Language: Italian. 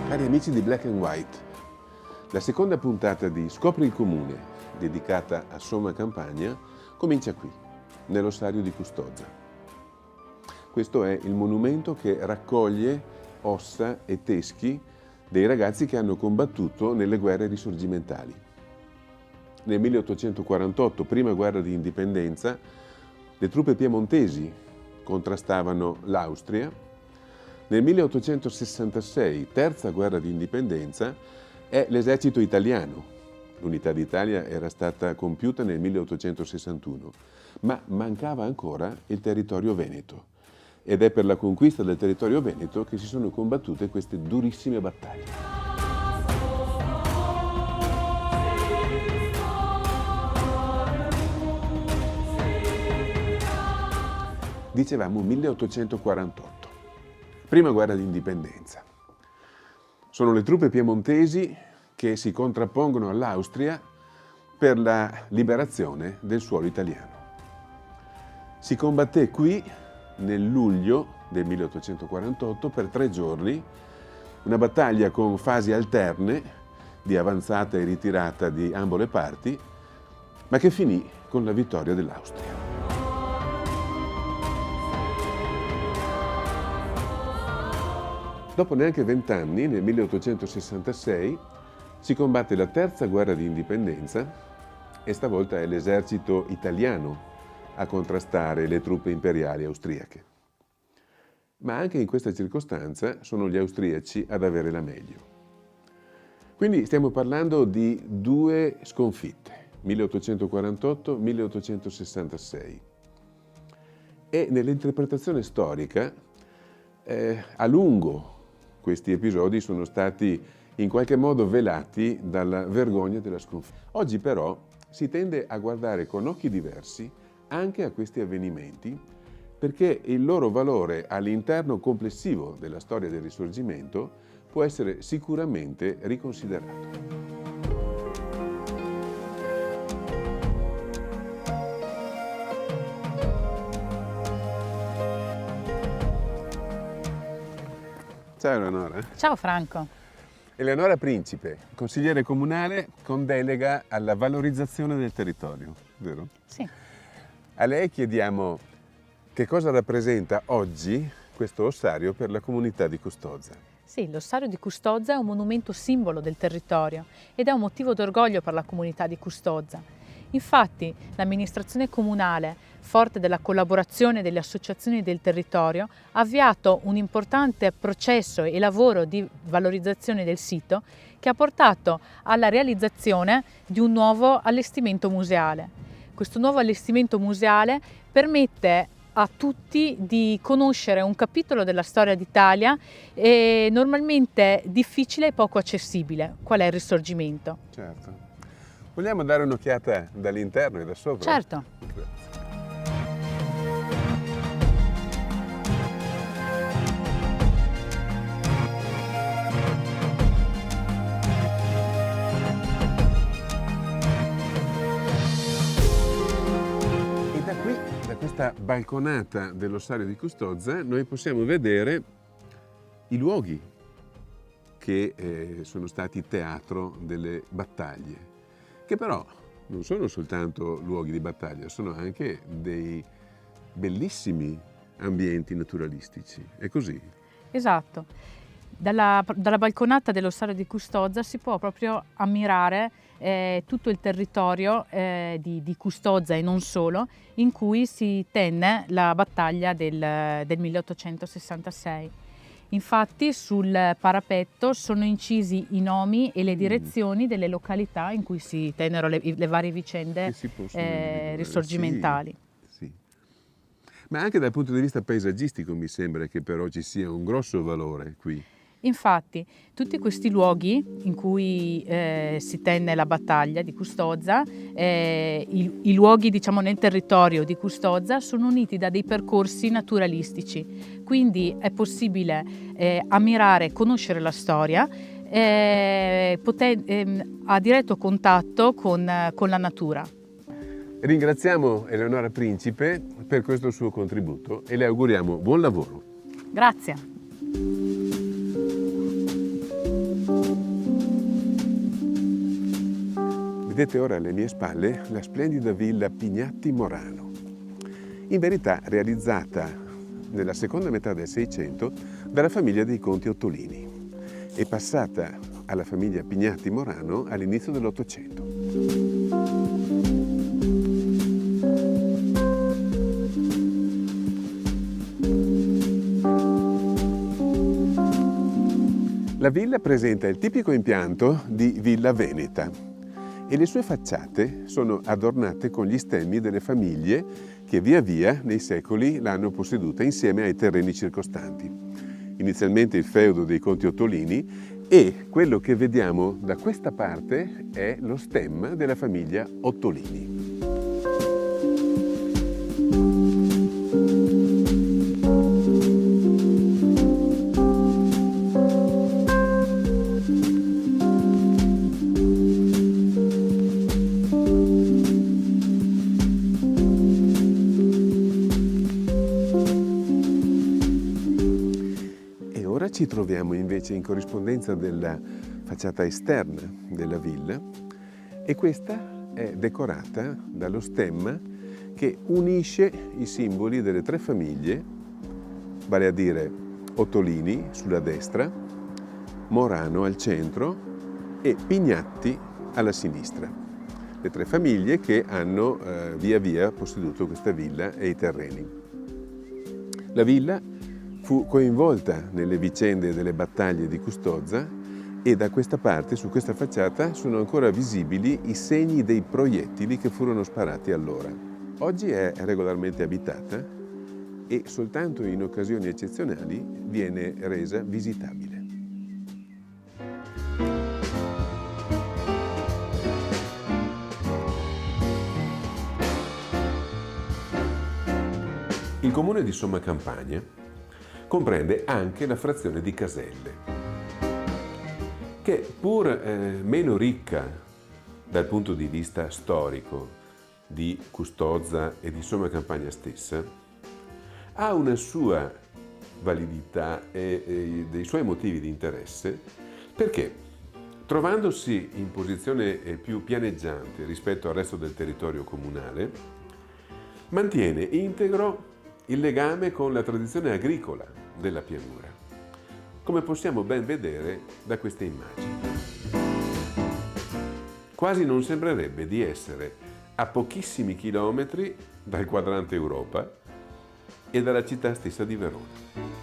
Cari amici di Black and White, la seconda puntata di Scopri il Comune, dedicata a Somma Campania, comincia qui, nell'ossario di Custozza. Questo è il monumento che raccoglie ossa e teschi dei ragazzi che hanno combattuto nelle guerre risorgimentali. Nel 1848, prima guerra di indipendenza, le truppe piemontesi contrastavano l'Austria. Nel 1866, terza guerra di indipendenza, è l'esercito italiano. L'unità d'Italia era stata compiuta nel 1861, ma mancava ancora il territorio veneto. Ed è per la conquista del territorio veneto che si sono combattute queste durissime battaglie. Dicevamo 1848, prima guerra di indipendenza. Sono le truppe piemontesi che si contrappongono all'Austria per la liberazione del suolo italiano. Si combatté qui nel luglio del 1848 per 3 giorni, una battaglia con fasi alterne di avanzata e ritirata di ambo le parti, ma che finì con la vittoria dell'Austria. Dopo neanche 20 anni, nel 1866, si combatte la terza guerra di indipendenza e stavolta è l'esercito italiano a contrastare le truppe imperiali austriache. Ma anche in questa circostanza sono gli austriaci ad avere la meglio. Quindi stiamo parlando di 2 sconfitte, 1848-1866. E nell'interpretazione storica, a lungo questi episodi sono stati in qualche modo velati dalla vergogna della sconfitta. Oggi però si tende a guardare con occhi diversi anche a questi avvenimenti perché il loro valore all'interno complessivo della storia del Risorgimento può essere sicuramente riconsiderato. Ciao Eleonora. Ciao Franco. Eleonora Principe, consigliere comunale con delega alla valorizzazione del territorio, vero? Sì. A lei chiediamo che cosa rappresenta oggi questo ossario per la comunità di Custozza. Sì, l'ossario di Custozza è un monumento simbolo del territorio ed è un motivo d'orgoglio per la comunità di Custozza. Infatti l'amministrazione comunale, forte della collaborazione delle associazioni del territorio, ha avviato un importante processo e lavoro di valorizzazione del sito che ha portato alla realizzazione di un nuovo allestimento museale. Questo nuovo allestimento museale permette a tutti di conoscere un capitolo della storia d'Italia normalmente difficile e poco accessibile, qual è il Risorgimento. Certo. Vogliamo dare un'occhiata dall'interno e da sopra? Certo. Grazie. E da qui, da questa balconata dell'ossario di Custozza, noi possiamo vedere i luoghi che sono stati teatro delle battaglie, che però non sono soltanto luoghi di battaglia, sono anche dei bellissimi ambienti naturalistici. È così? Esatto. Dalla balconata dell'ossario di Custozza si può proprio ammirare tutto il territorio di Custozza e non solo, in cui si tenne la battaglia del 1866. Infatti sul parapetto sono incisi i nomi e le direzioni delle località in cui si tennero le varie vicende risorgimentali. Sì. Ma anche dal punto di vista paesaggistico mi sembra che però ci sia un grosso valore qui. Infatti tutti questi luoghi in cui si tenne la battaglia di Custozza, i luoghi diciamo nel territorio di Custozza sono uniti da dei percorsi naturalistici, quindi è possibile ammirare e conoscere la storia a diretto contatto con la natura. Ringraziamo Eleonora Principe per questo suo contributo e le auguriamo buon lavoro. Grazie. Vedete ora alle mie spalle la splendida villa Pignatti Morano, in verità realizzata nella seconda metà del Seicento dalla famiglia dei conti Ottolini e passata alla famiglia Pignatti Morano all'inizio dell'Ottocento. La villa presenta il tipico impianto di villa veneta e le sue facciate sono adornate con gli stemmi delle famiglie che via via nei secoli l'hanno posseduta insieme ai terreni circostanti. Inizialmente il feudo dei conti Ottolini e quello che vediamo da questa parte è lo stemma della famiglia Ottolini. Ci troviamo invece in corrispondenza della facciata esterna della villa e questa è decorata dallo stemma che unisce i simboli delle tre famiglie, vale a dire Ottolini sulla destra, Morano al centro e Pignatti alla sinistra. Le tre famiglie che hanno via via posseduto questa villa e i terreni. La villa fu coinvolta nelle vicende delle battaglie di Custozza e da questa parte, su questa facciata, sono ancora visibili i segni dei proiettili che furono sparati allora. Oggi è regolarmente abitata e soltanto in occasioni eccezionali viene resa visitabile. Il comune di Somma Campagna comprende anche la frazione di Caselle, che pur meno ricca dal punto di vista storico di Custozza e di Somma Campagna stessa, ha una sua validità e dei suoi motivi di interesse perché, trovandosi in posizione più pianeggiante rispetto al resto del territorio comunale, mantiene integro il legame con la tradizione agricola della pianura, come possiamo ben vedere da queste immagini. Quasi non sembrerebbe di essere a pochissimi chilometri dal quadrante Europa e dalla città stessa di Verona.